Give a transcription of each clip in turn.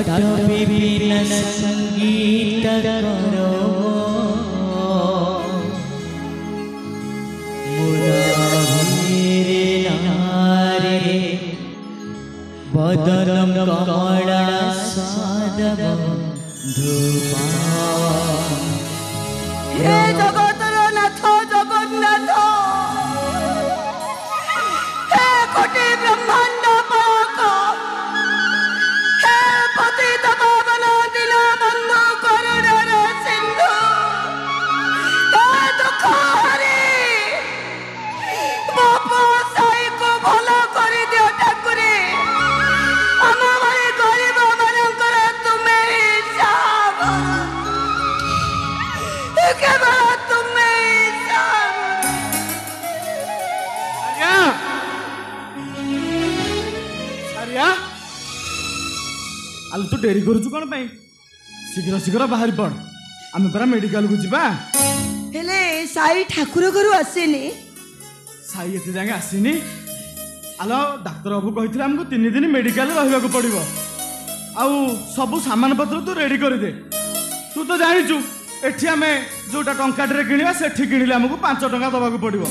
विपिन संगीत करो मुरारे नारे बदनम कमला सादव धूपा। हे जगतर नाथ जगन्नाथ, हे कोटि ब्रह्मांड पालक, हे पतित पावन दीन बंधु करुणार सिंधु, हे दुख हरि बापा साई को भला कर दियो ठाकुरे। हम भली गरीब मानकर तुमे हिसाब केवल तुमे हिसाब। सारिया आलू तू डेरी करूचु कौन पाई? शीघ्र शीघ्र बाहरी पड़, आम परा मेडिकल को जीवा। हेले साई ठाकुर घर आसेनी। साई एते जाके आसीनी। आलो डाक्टर बाबू कही आमको 3 दिन मेडिकल रहा पड़ो। आउ सब सामान पत्र तू रेडी कर दे। तू तो जाचु एठी आम जोटा टंकाटे किणवा सेठी किणिले आमको 5 टंका दबाक पड़ो।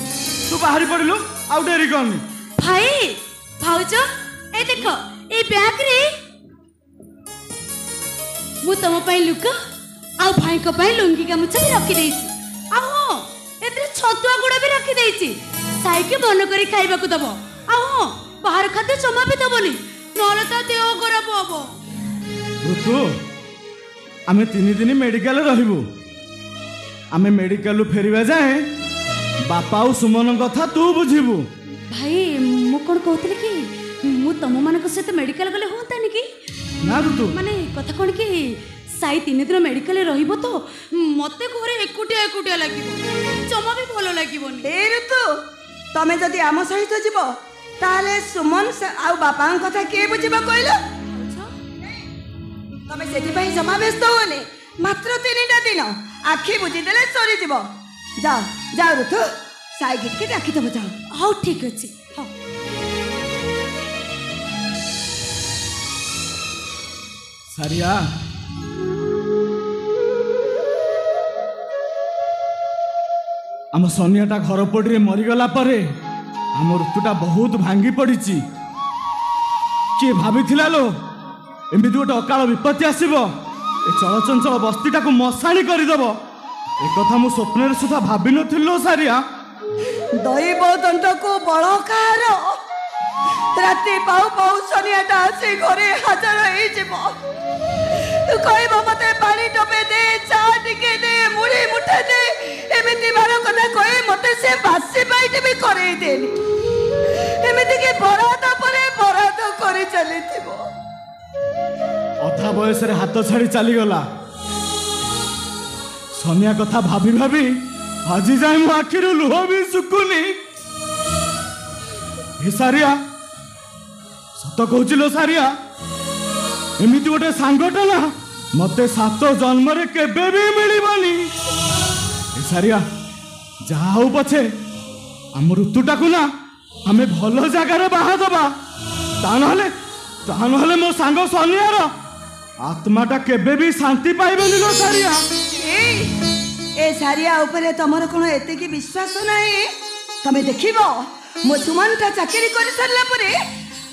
तू बाहरी पड़िलु आउ डेरी करनी। भाई भाउज ए देख ए बैग रे मु तुम लुक आ भाई को लुंगी गामुछा भी रखी देछि। आ हो एते छतुआ गुड़ा भी रखी देछि। साई के मन करी खाइबा को दबो। आ हो बाहर खाते जमा भी दबोनी नले ता देह खराब हबो। ऋतु आमे 3 दिन मेडिकल रहिबु। आमे मेडिकल फेरिबा जाए बापा और सुमन कथा तू बुझिबु। भाई मु कोन कहतले कि मु तुम मानक सहित मेडिकल गले होतानी कि ना ऋतु माने कथा कोन कि साई 3 दिन मेडिकल रहिबो तो मते घरे एकुटिया एकुटिया लागिबो, जमा भी भलो लागिबोनी। ए ऋतु तमे जदि आम सहित जीव ताले सुमन आउ बापा कथा के बुझिबा कहलो? तमे सेति पई जमा व्यस्त होने। मात्र 3टा दिन आखि बुझी देले सरी जीव। जाओ जाओ ऋतु साई गिट के राखी दबो जाओ। हाउ ठीक अछि। हाउ सारिया आम सोनियाटा घर पड़ी मरीगला परे आम ऋतुटा बहुत भांगी पड़ी। किए भाभी लो एमती गोटे अकाल विपत्ति आसब ए चलचंचल बस्तीटा को मशाणी करदेव। एक कथा मु स्वप्न सुधा भाभी नो सारिया। दैव दंड को बड़कार राति पाऊ पाऊ सोनियाटा आसी घरे हाजर हो मते पानी टपे दे, चा टिके दे, मुड़ी मुठे दे, एमिति बार कथा कहे मते से बासी पाइट भी करे देनी। एमिति के बराद परे बराद करे चली थिबो। अधा बयस रे हाथ छाड़ी चली गला। सोनिया कथा भाभी भाभी आज जाए मो आखिर लुह भी सुकुनी। हे सारिया सत कहूँ सारिया एमती गोटे सांगटा ना मते 7 जन्म रे केबे भी मिलबनी। हे सारिया जहा हो पछे आम ऋतुटा को ना आमे भल जगार बाहा दबा। ता नहले मो सांग सोनियार आत्माटा केबे भी शांति पाइबेनी लो सारिया। ए सारिया ऊपर तमर कोन एते की विश्वास नहीं? तमे देखिबो मो सुमनटा चाकरी कर सरला परे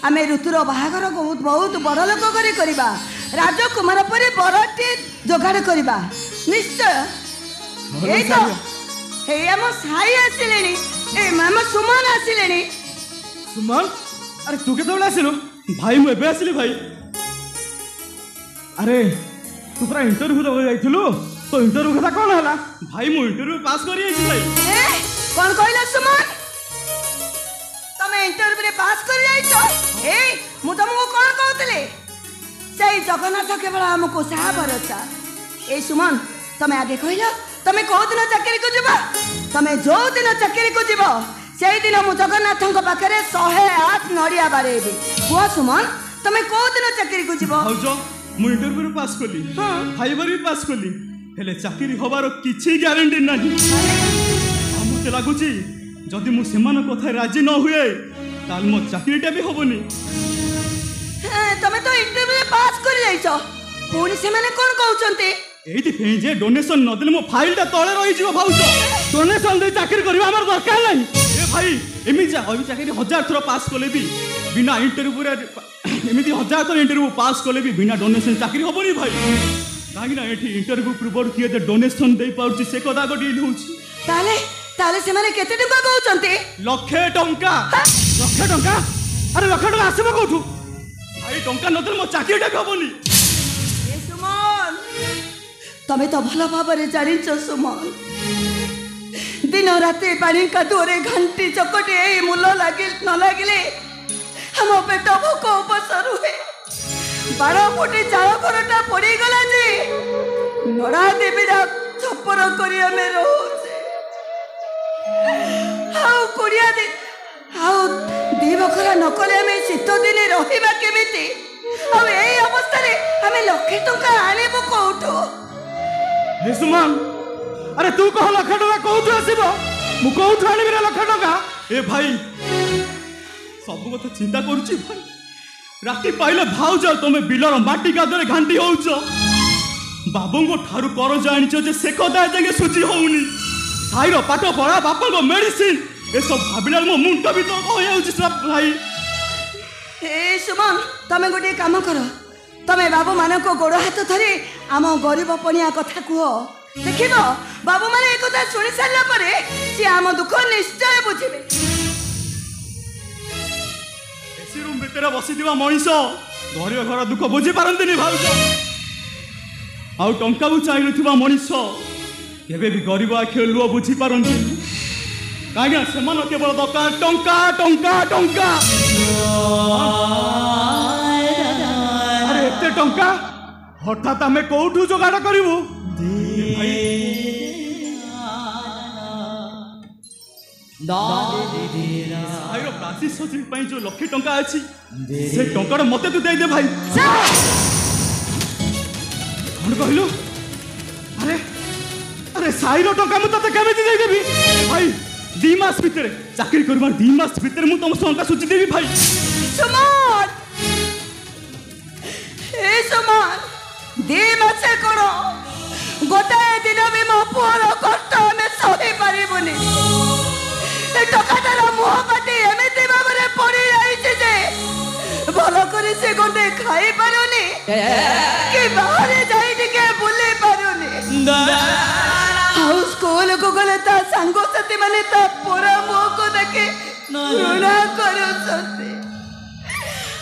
आमे ऋतुर बाहागर बहुत बहुत बड़ लोक करी करबा। राजकुमार परे बड़टे जोगाड़ करबा निश्चय। ए तो हे हम साई आसिलेनी, ए मामा सुमन आसिलेनी। सुमन अरे तू केतबेला आसिलु? भाई मु एबे आसिली भाई। अरे तू पूरा इंटरव्यू दबा जाइथिलु तो इंटरव्यू कथा कोन हला? भाई मु इंटरव्यू पास करि आइछि भाई। ए कोन कहला सुमन? तमे इंटरव्यू रे पास कर जाइछो? ए मु तुमको कोन कहतले? सेई जगन्नाथ केवल हमको साहा भरोसा। ए सुमन तमे आगे कहलो तमे को दिन चाकरी को जीवा? तमे जो दिन चाकरी को जीवो सेई दिन मु जगन्नाथଙ୍କ पाखरे 108 नडिया बारेबी। को सुमन तमे को दिन चाकरी को जीवो? हौजो मु इंटरव्यू रे पास कली, फाइबर भी पास कली, हेले चाकरी होबार किछि ग्यारंटी नाही। हमते लागुची जदि मु सेमान कथा राजी न हुए ताल मो चाकरीटा भी होबनी। तमे तो इंटरव्यू पास कर ଯାଇଛ ପୁଣି ସେମାନେ କ'ଣ କହୁଛନ୍ତି? এইଥିପାଇଁ ଯେ ଡୋନେସନ ନଦେଲେ ମୋ ଫାଇଲଟା ତଳେ ରହିଯିବ ଭାଉଜ। ଡୋନେସନ ଦେଇ ଚାକିରି କରିବା ଆମର ଦରକାର ନାହିଁ। ଏ ଭାଇ ଏମିତି ଚାକିରି 1000 ଥର ପାସ୍ କଲେ ବି ବିନା ଇଣ୍ଟରଭ୍ୟୁରେ ଏମିତି 1000 ଥର ଇଣ୍ଟରଭ୍ୟୁ ପାସ୍ କଲେ ବି ବିନା ଡୋନେସନ ଚାକିରି ହବନି ଭାଇ। କାହିଁକି ନା ଏଠି ଇଣ୍ଟରଭ୍ୟୁ ପୂର୍ବରୁ କିଏ ଯେ ଡୋନେସନ ଦେଇପାରୁଛି ସେ କଥା ଗୋଟିଏ ହେଉଛି। ତାହେଲେ ସେମାନେ କେତେ ଟଙ୍କା କହୁଛନ୍ତି? 1,00,000 ଟଙ୍କା। 1,00,000 ଟଙ୍କା? ଆରେ 1,00,000 ଟଙ୍କା ଆସିବ କୋଉଠୁ? ଭାଇ ଟଙ୍କା ନଦେଲେ ମୋ ଚାକିରିଟା ହବନି। ସୁମନ ତମେ ତ ଭଲ ଭାବରେ ଜାଣିଛ ସୁମନ, ଦିନ ରାତି ପାଣି କାଦୁଅରେ ଘାଣ୍ଟି ଚକଟି ଏଇ ମୂଲ ନ ଲାଗିଲେ ଆମ ପେଟ ଭୋକ ଉପସ ରୁହେ। 12 ଫୁଟି ଚାଳ ଘରଟା ପଡ଼ିଗଲା ଯେ ନଡ଼ା ଦେବୀରା ଛପର କରି ଆମେ ରହୁଛେ। ଆଉ 20 ଦିନ ଆଉ 2 ବଖରା ନ କଲେ ଆମେ ଶୀତ ଦିନେ ରହିବା କେମିତି? ଆଉ ଏଇ ଅବସ୍ଥାରେ ଆମେ 1,00,000 ଟଙ୍କା ଆଣିବୁ କୋଉଠୁ? हे सुमन, अरे तू कह 1,00,000 टका कोठु आसीबो? मु कोठु आनिबि रे 1,00,000 टका? ए भाई सब कथा चिंता करूची भाई। राति पाइले भाउज तमे बिलर माटी गादरे घांटी होउछ। बाबूंगो ठारू कर जानिछ जे से कदा जगे सुची होउनी। साईरो पाठ पढ़ा बापांगो मेडिसिन ए सब भाबिला मो मुंड भी तो हो जाउछ सब भाई। ए सुमन तमे गोटे काम करो, तमे बाबू मान को गोड़ हाथ धरी आम गरीब पणिया कथा कह। देखिब बाबू माने एक कथा शुणी सारा परे से आम दुख निश्चय बुझिबे। एसी रूम भितर बसिथिबा मनीष गरीब घर दुख बुझी पारंतिनी भाउज। आउ टंका को चाहि नथिबा मनीष केबे भी गरीब आखे लुह बुझी पारंतिनी। काहे सेमान केवल दरकार टंका टंका टंका। अरे एते टंका हठात आमे कोठु जोगाड़ करिवु? भाईर प्राची सचिव पई जो 1,00,000 टंका अछि से टंका मते तू दे दे भाई। कोन कहलु? अरे अरे साईर टंका मु तते केमिति दे देबी भाई? 2 मास भितर चाकरी करबार 2 मास भितर मु तुम संका सूची देबी भाई। सुमन ए सुमन 2 मास करो गोटे दिन भी मो पुअर कष्ट में सही पारिबुनी। ए टकाटार मुह पाटी एमिति भाबरे पड़ी जाइछे जे भलो करी से गोटे खाई पारुनी कि बाहर जाई टिके बुली पारुनी। आउ स्कूल को गले ता संग साथी माने ता पूरा मुह को देखे घृणा करूछंती।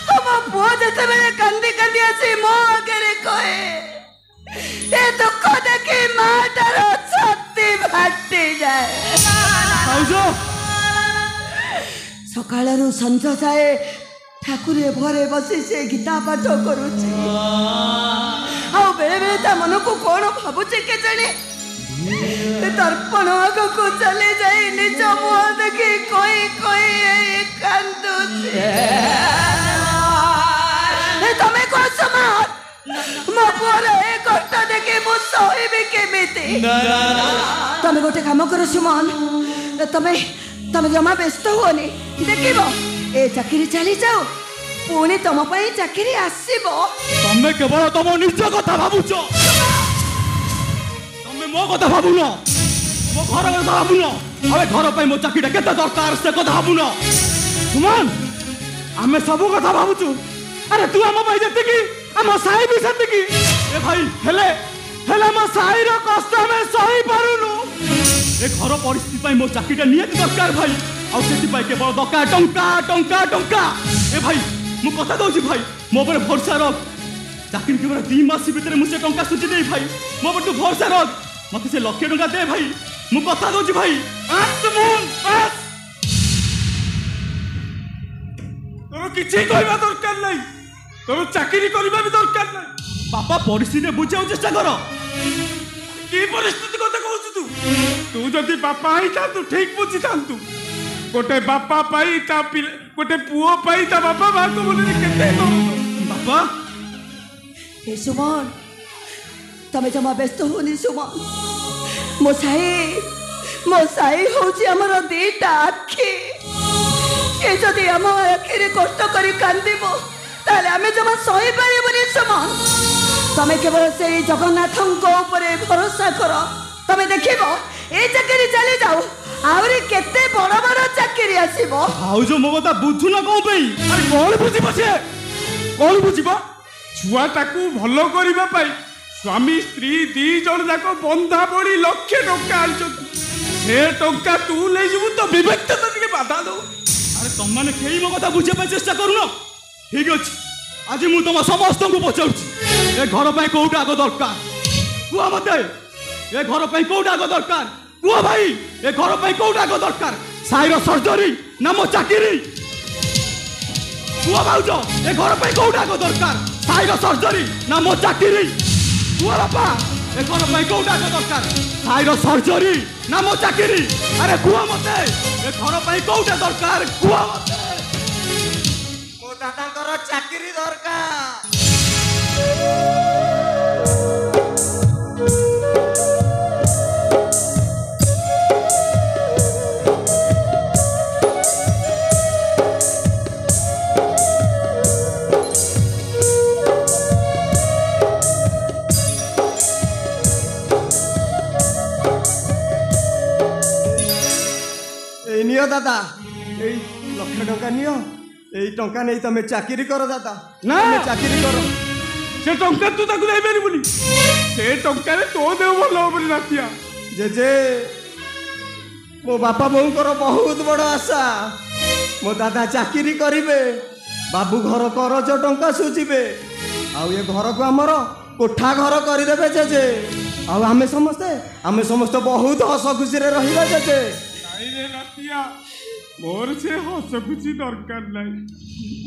हम पुआ जते बेले कांदी कांदी आसी मो आगे कहे ए दुख देखी माटार छाती फाटी जाए। सकाळरू संज जाए ठाकुरे भरे बसी से गीता पाठ करुचे। आउ बेले बेले ता मन को कोन भाबुचे के जाने दर्पण आग को चले जाए निज मुह देखी कोई कोई कांदुचे। तमे को समान मो पुअर ए कष्ट देखी मु सहिबी केमिति? तमे गोटे काम करो सुमन, तमे जमा व्यस्त हुओनी। देखिबो ए चाकरी चली जाओ पुणी तुम पई चाकरी आसीबो। तमे केवल तुम निज कथा भाबुछ, तमे मो कथा भाबुन, मो घर कथा भाबुन। अबे घर पई मो चाकरीटा केते दरकार से कथा भाबुन। सुमन आमे सब कथा भाबुछु। अरे तू आम पई जति की आम साई भी सति की। ए भाई हेले मो साई रो कष्ट में सही पारुनु। ए घर परिस्थिति पई मो चाकरीटा नियत दरकार भाई। आ सेति पई केवल दरकार टंका टंका टंका। ए भाई मु कथा दउछि भाई मो पर भरोसा रख। चाकरी केवल 2 मास भीतर मुझे टंका सूची दे भाई। मो पर तू भरोसा रख, मते से 1,00,000 टंका दे भाई। मु कथा दउछि भाई। तोर किछि कहबा दरकार नै, तोर चाकरी करबा भी दरकार नै। बापा परिस्थिति बुझाउ चेष्टा कर। की परिस्थिति कथा कहू तू जदि बापा आई था तू ठीक बुझी थांतु। गोटे बापा पाई ता गोटे पुओ पाई ता बापा बात बोले केते बापा। हे सुमन तमे जमा व्यस्त होनी सुमन। मो साई होची हमर 2टा आखी। ए जदि हम आखिरे कष्ट करी कांदिबो ताले आमे जमा सही पारिबनी सुमन तमे केवल से जगन्नाथଙ୍କ ଉପରେ भरोसा करो तमे देखिबो ए चाकरी चली जाओ आउरी केते बड़ बड़ चाकरी आसीबो भाउज मो कथा बुझु ना कोन पई अरे कोन बुझिबो से कोन बुझिबो छुआटाकू भलो करिबा पाई स्वामी स्त्री दी जण जाको बंधा बड़ी लक्ष्य टंका आलचती से टंका तू ले जिबु तो विवेक तो ଟିକେ बाधा दो अरे तुम माने केही मो कथा बुझे पाई चेष्टा करूनो ठीक अछि आज मु तुम समस्त को पचाउछि ए घर पाई कोउटा आगो दरकार कुआ मते ए घर पाई कोउटा आगो दरकार कुआ भाई ए घर पाई कोउटा आगो दरकार साइरो सर्जरी ना मो चाकरी कुआ भाउजो ए घर पाई कोउटा आगो दरकार साइरो सर्जरी ना मो चाकरी कुआ बापा ए घर पाई कोउटा आगो दरकार साइरो सर्जरी ना मो चाकरी अरे कुआ मते ए घर पाई कोउटा दरकार कुआ मते मो दादाଙ୍କର ଚାକିରି ଦରକାର नियो दादा ए लक्ष टंका नियो ए टंका नहीं तमे चाकरी करो दादा ना। तमे चाकरी करो से टंका तू ताकू दे परिबुनी से टंका रे तो देव भलो होबनी रातिया जेजे मो बापा बोऊंकर बहुत बड़ आशा मो दादा चाकरी करिवे बाबू घर करज टंका सुझिबे आउ ये घर को हमर कोठा घर करदेबे जेजे आउ आमे समस्त बहुत हस खुशी रे रहिबा जेजे नहीं रे रातिया मोर से हस खुशी दरकार नहीं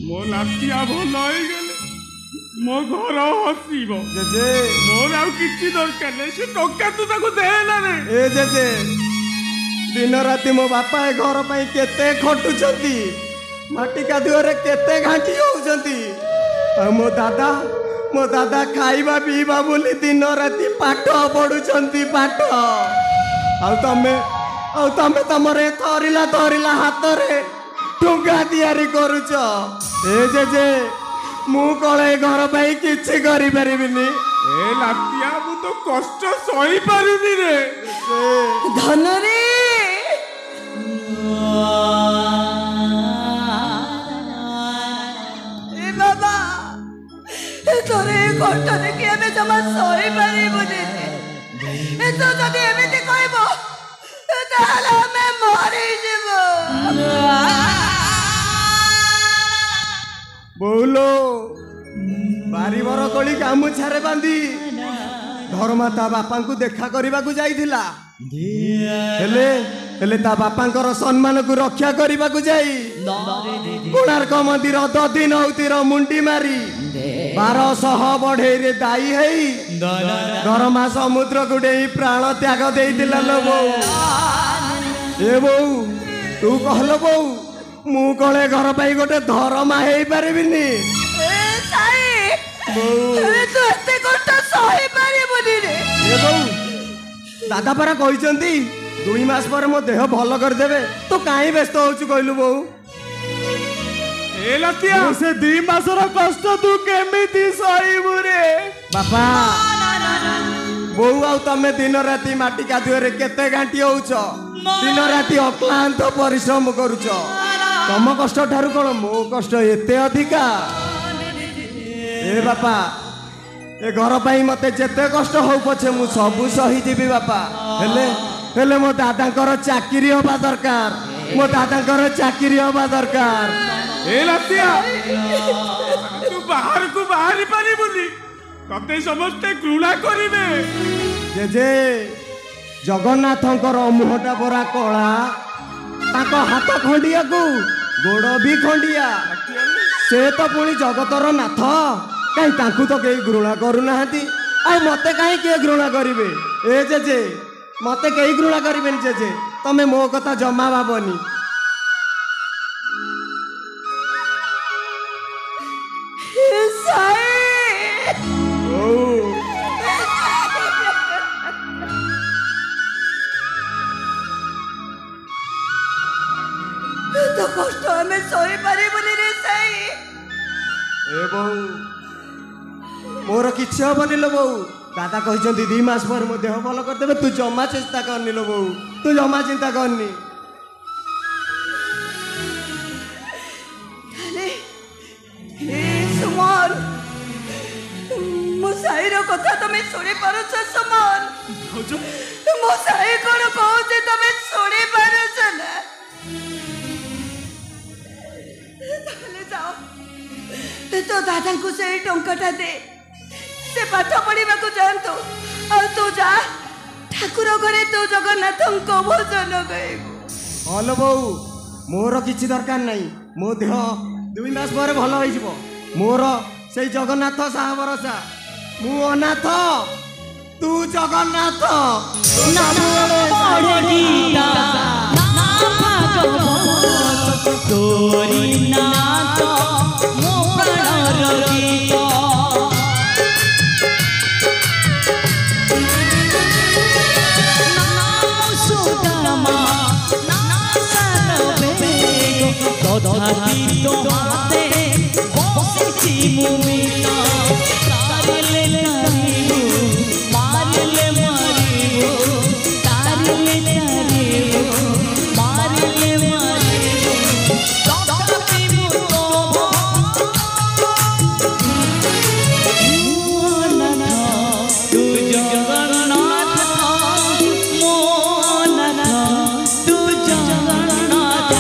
मो लातिया भलो होई गेले मो घर हसीबो जेजे मोर आउ किछि दरकार नहीं से टंका तू ताकू दे ना रे ए जेजे दिन राति मो बापा ए घर पाई केते खटुचंती माटी कादुअरे केते घांटी होउचंती आ मो दादा खाइबा पीबा बोली दिन राति पाठ पढुचंती पाठ आउ तमे तमरे थरिला हाथ रे टुंगा तैयारी करूच ए जेजे मु कळे घर पाई किछि करि परिबिनी ए लातिया मु तो कष्ट सही पारुनी रे धन रे ए बाबा तोरे कष्ट देखि एमे जमा सही पारिबनी ए तो जदि एमिति कहबो ताला मैं मरि जीवो बोलो बारीवर कली गामुछारे बांधी धर्माता बापा को देखा करने को जाइथिला हेले ता बापांकर सम्मान को रक्षा करने को जाई कोणार्क मंदिर दधिनौतीर मुंडी मारी 1200 बढ़े रे दाई हेई धर्मा समुद्र को डेई प्राण त्याग देइतिला लो बो ए बो तू कहलो बो मु कले घर पाई गोटे धर्मा हेई पारिबिनी ए साई तू एते कष्ट सही पारिबनी रे ए बो दादा परा कहिसंती 2 मास पर मो देह भल कर देबे तो काई व्यस्त होछु कहलु बो ए लतिया से 2 मासर कष्ट तू केमिति सहीबु रे बापा बो आउ तमे दिन राति माटी कादुरे केते घांटी होउछ दिन राति अक्लांत परिश्रम करूछ तम कष्ट ठारू कोन मो कष्ट एते अधिका ए बापा ए घर पाई मते जेते कष्ट हो पछे मु सब सही जीवी बापा हेले मो दादांकर चाकरी होबा दरकार मो दादांकर चाकरी होबा दरकार ए लतिया तू बाहर को बाहरी पानी बुली तते समस्ते घृणा करिवे जे जगन्नाथंकर मुहटा परा कला ताको हाथ खंडिया को गोड़ भी खंडिया से तो पुणी जगतर नाथ कहीं तांकु तो कहीं घृणा करू नाहंती आ मते कहीं के घृणा करिवे ए जेजे मते कहीं घृणा करिवेन जेजे तमे मो कथा जमा भाबनी तो कष्ट हमें सही पारिबनी रे साई ए बहु मोर किसी हेनी लो बहु दादा कहते 2 मास पर मो देह भल करदे तू जमा चिंता करनी लो बहु तू जमा चिंता करनी सुमन मो साईर कथा तमे सुनी पारुछ सुमन मो साई कोन कहूचे तमे सुनी पारुछ ना ताले जाओ तो दादा को से टंकाटा दे से पाठ पढ़ा को जानतो और तू जा ठाकुर घरे तू जगन्नाथ को भजन गाइबू हलो बहु मोर किसी दरकार नहीं मो देह 2 मास पर भल हो मोर से जगन्नाथ साहा भरोसा मु अनाथ तू जगन्नाथ तोरी नाथ मो प्राणर गीत तथापि तोहाते बसिछि मुमिता तारिले तारिबु मारिले मारिबु तारिले तारिबु मारिले मारिबु तथापि मु तो अनाथ तू जगन्नाथ मो अनाथ तू जगन्नाथ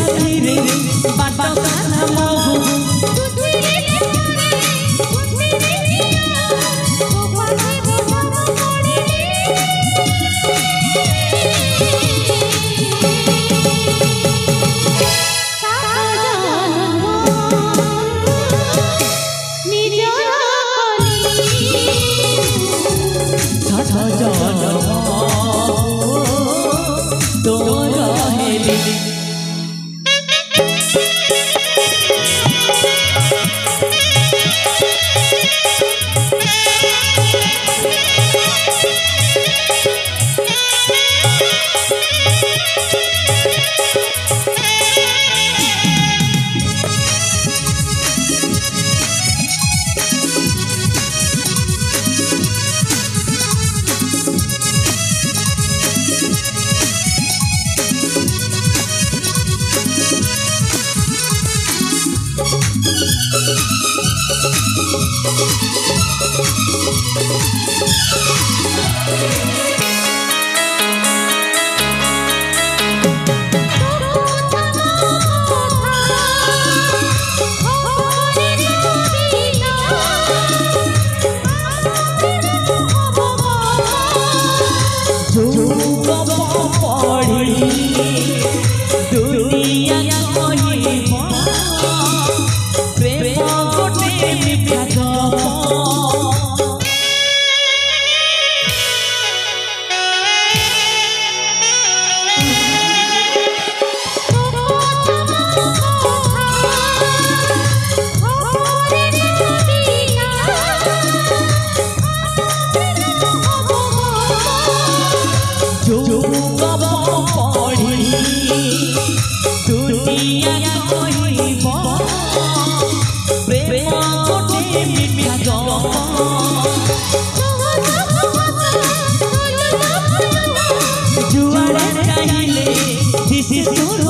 ରାତିରେ ବାଟ କାନ୍ହା ମହୁ जुआरे चाहिए